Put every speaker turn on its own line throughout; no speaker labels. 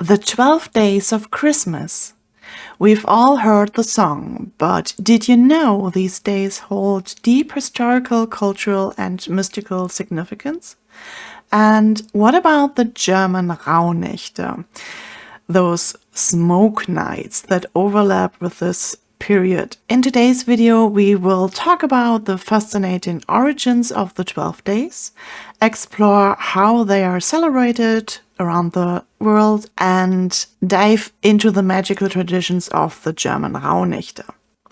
The 12 Days of Christmas. We've all heard the song, but did you know these days hold deep historical, cultural, and mystical significance? And what about the German Rauhnächte? Those smoke nights that overlap with this period. In today's video, we will talk about the fascinating origins of the 12 days, explore how they are celebrated around the world, and dive into the magical traditions of the German Rauhnächte.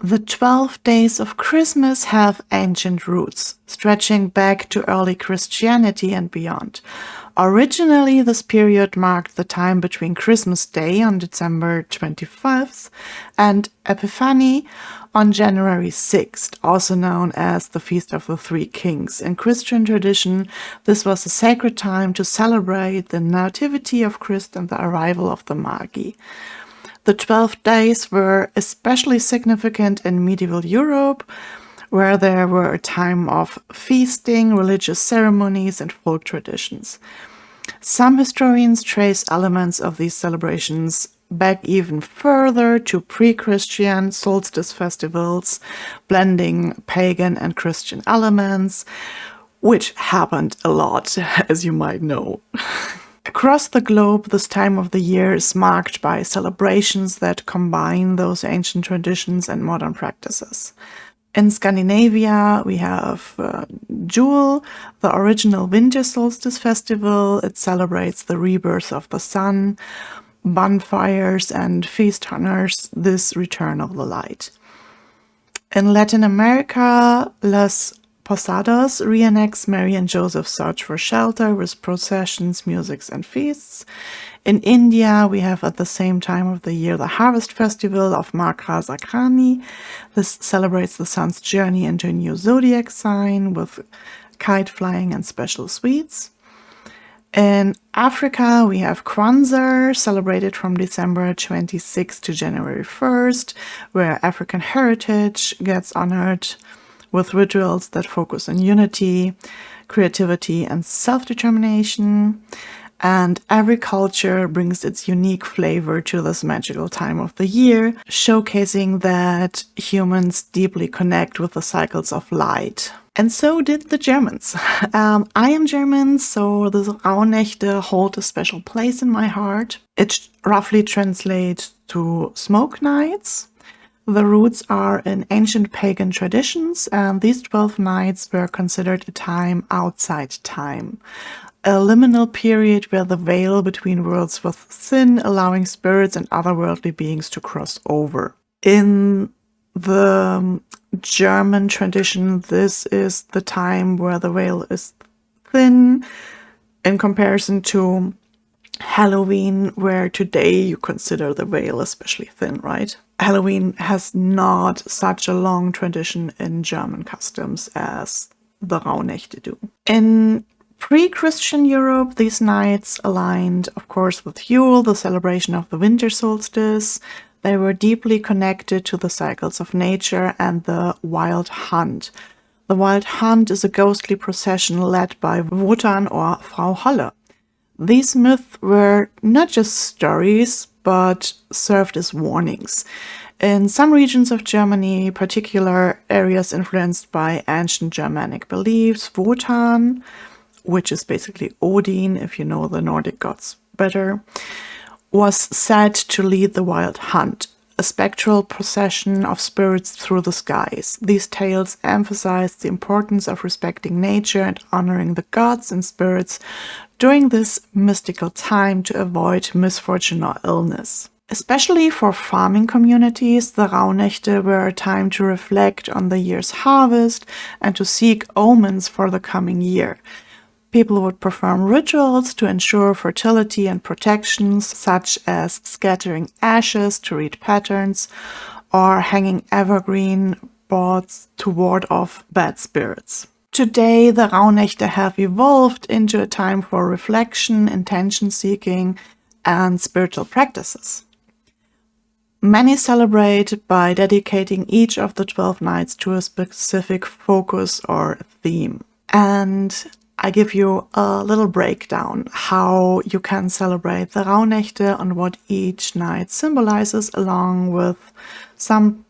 The 12 days of Christmas have ancient roots, stretching back to early Christianity and beyond. Originally, this period marked the time between Christmas Day on December 25th and Epiphany on January 6th, also known as the Feast of the Three Kings. In Christian tradition, this was a sacred time to celebrate the nativity of Christ and the arrival of the Magi. The 12 days were especially significant in medieval Europe, where there were a time of feasting, religious ceremonies, and folk traditions. Some historians trace elements of these celebrations back even further to pre-Christian solstice festivals, blending pagan and Christian elements, which happened a lot, as you might know. Across the globe, this time of the year is marked by celebrations that combine those ancient traditions and modern practices. In Scandinavia, we have Jul, the original winter solstice festival. It celebrates the rebirth of the sun. Bonfires and feast honors this return of the light. In Latin America, Las Posadas reenacts Mary and Joseph's search for shelter with processions, musics, and feasts. In India, we have at the same time of the year the harvest festival of Makra Sakrani. This celebrates the sun's journey into a new zodiac sign with kite flying and special sweets. In Africa, we have Kwanzaa, celebrated from December 26th to January 1st, where African heritage gets honored with rituals that focus on unity, creativity, and self-determination. And every culture brings its unique flavor to this magical time of the year, showcasing that humans deeply connect with the cycles of light. And so did the Germans. I am German, so the Rauhnächte hold a special place in my heart. It roughly translates to smoke nights. The roots are in ancient pagan traditions, and these 12 nights were considered a time outside time. A liminal period where the veil between worlds was thin, allowing spirits and otherworldly beings to cross over. In the German tradition, this is the time where the veil is thin in comparison to Halloween, where today you consider the veil especially thin, right? Halloween has not such a long tradition in German customs as the Rauhnächte do. In pre-Christian Europe, these nights aligned, of course, with Yule, the celebration of the winter solstice. They were deeply connected to the cycles of nature and the wild hunt. The wild hunt is a ghostly procession led by Wotan or Frau Holle. These myths were not just stories, but served as warnings. In some regions of Germany, particular areas influenced by ancient Germanic beliefs, Wotan, which is basically Odin, if you know the Nordic gods better, was said to lead the wild hunt, a spectral procession of spirits through the skies. These tales emphasized the importance of respecting nature and honoring the gods and spirits during this mystical time to avoid misfortune or illness. Especially for farming communities, the Rauhnächte were a time to reflect on the year's harvest and to seek omens for the coming year. People would perform rituals to ensure fertility and protection, such as scattering ashes to read patterns or hanging evergreen boughs to ward off bad spirits. Today, the Rauhnächte have evolved into a time for reflection, intention-seeking, and spiritual practices. Many celebrate by dedicating each of the 12 nights to a specific focus or theme. And I give you a little breakdown how you can celebrate the Rauhnächte and what each night symbolizes, along with some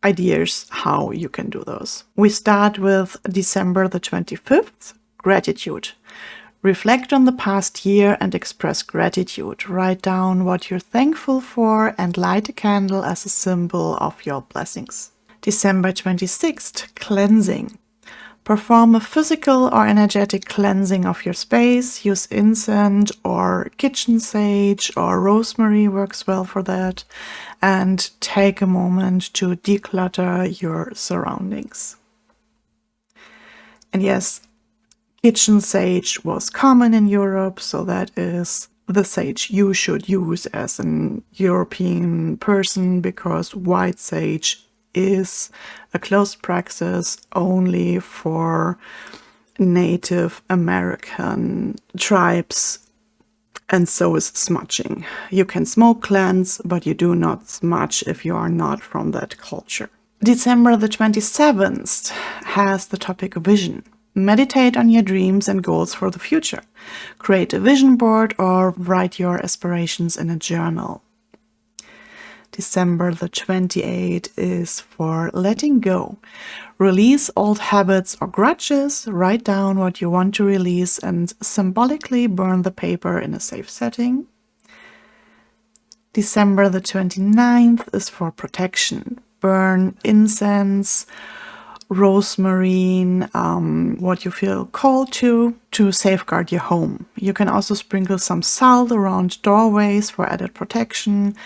ideas how you can do those. We start with December the 25th, gratitude. Reflect on the past year and express gratitude. Write down what you're thankful for and light a candle as a symbol of your blessings. December 26th, cleansing. Perform a physical or energetic cleansing of your space. Use incense or kitchen sage or rosemary works well for that. And take a moment to declutter your surroundings. And yes, kitchen sage was common in Europe, so that is the sage you should use as an European person, because white sage is a closed praxis only for Native American tribes, and so is smudging. You can smoke cleanse, but you do not smudge if you are not from that culture. December the 27th has the topic vision. Meditate on your dreams and goals for the future. Create a vision board or write your aspirations in a journal. December the 28th is for letting go. Release old habits or grudges, write down what you want to release, and symbolically burn the paper in a safe setting. December the 29th is for protection. Burn incense, rosemary, what you feel called to safeguard your home. You can also sprinkle some salt around doorways for added protection.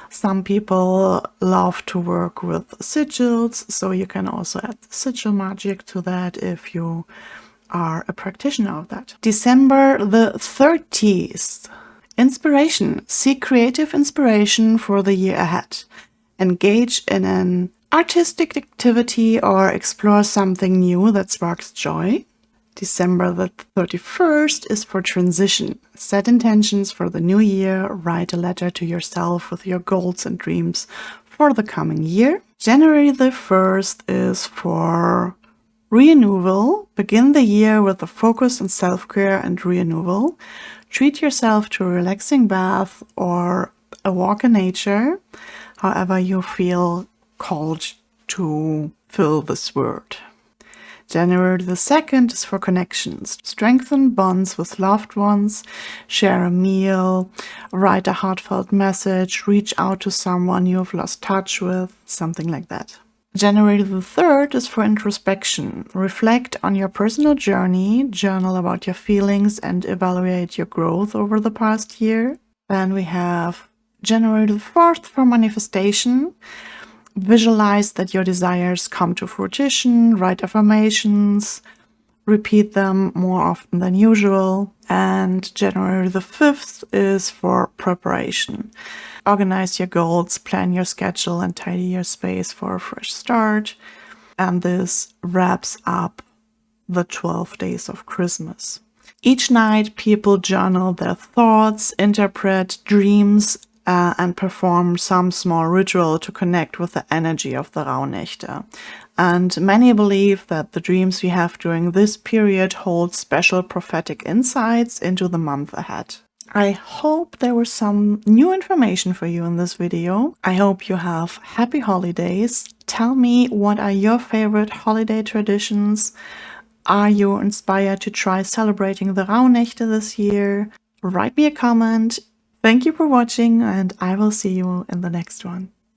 Some people love to work with sigils, so you can also add sigil magic to that if you are a practitioner of that. December the 30th. Inspiration. Seek creative inspiration for the year ahead. Engage in an artistic activity or explore something new that sparks joy. December the 31st is for transition. Set intentions for the new year. Write a letter to yourself with your goals and dreams for the coming year. January the 1st is for renewal. Begin the year with a focus on self-care and renewal. Treat yourself to a relaxing bath or a walk in nature, however you feel called to fill this word. January the 2nd is for connections. Strengthen bonds with loved ones, share a meal, write a heartfelt message, reach out to someone you've lost touch with, something like that. January the 3rd is for introspection. Reflect on your personal journey, journal about your feelings, and evaluate your growth over the past year. Then we have January the 4th for manifestation. Visualize that your desires come to fruition, write affirmations, repeat them more often than usual. And January the 5th is for preparation. Organize your goals, plan your schedule, and tidy your space for a fresh start. And this wraps up the 12 days of Christmas. Each night, people journal their thoughts, interpret dreams, and perform some small ritual to connect with the energy of the Rauhnächte. And many believe that the dreams we have during this period hold special prophetic insights into the month ahead. I hope there was some new information for you in this video. I hope you have happy holidays. Tell me, what are your favorite holiday traditions? Are you inspired to try celebrating the Rauhnächte this year? Write me a comment. Thank you for watching, and I will see you in the next one.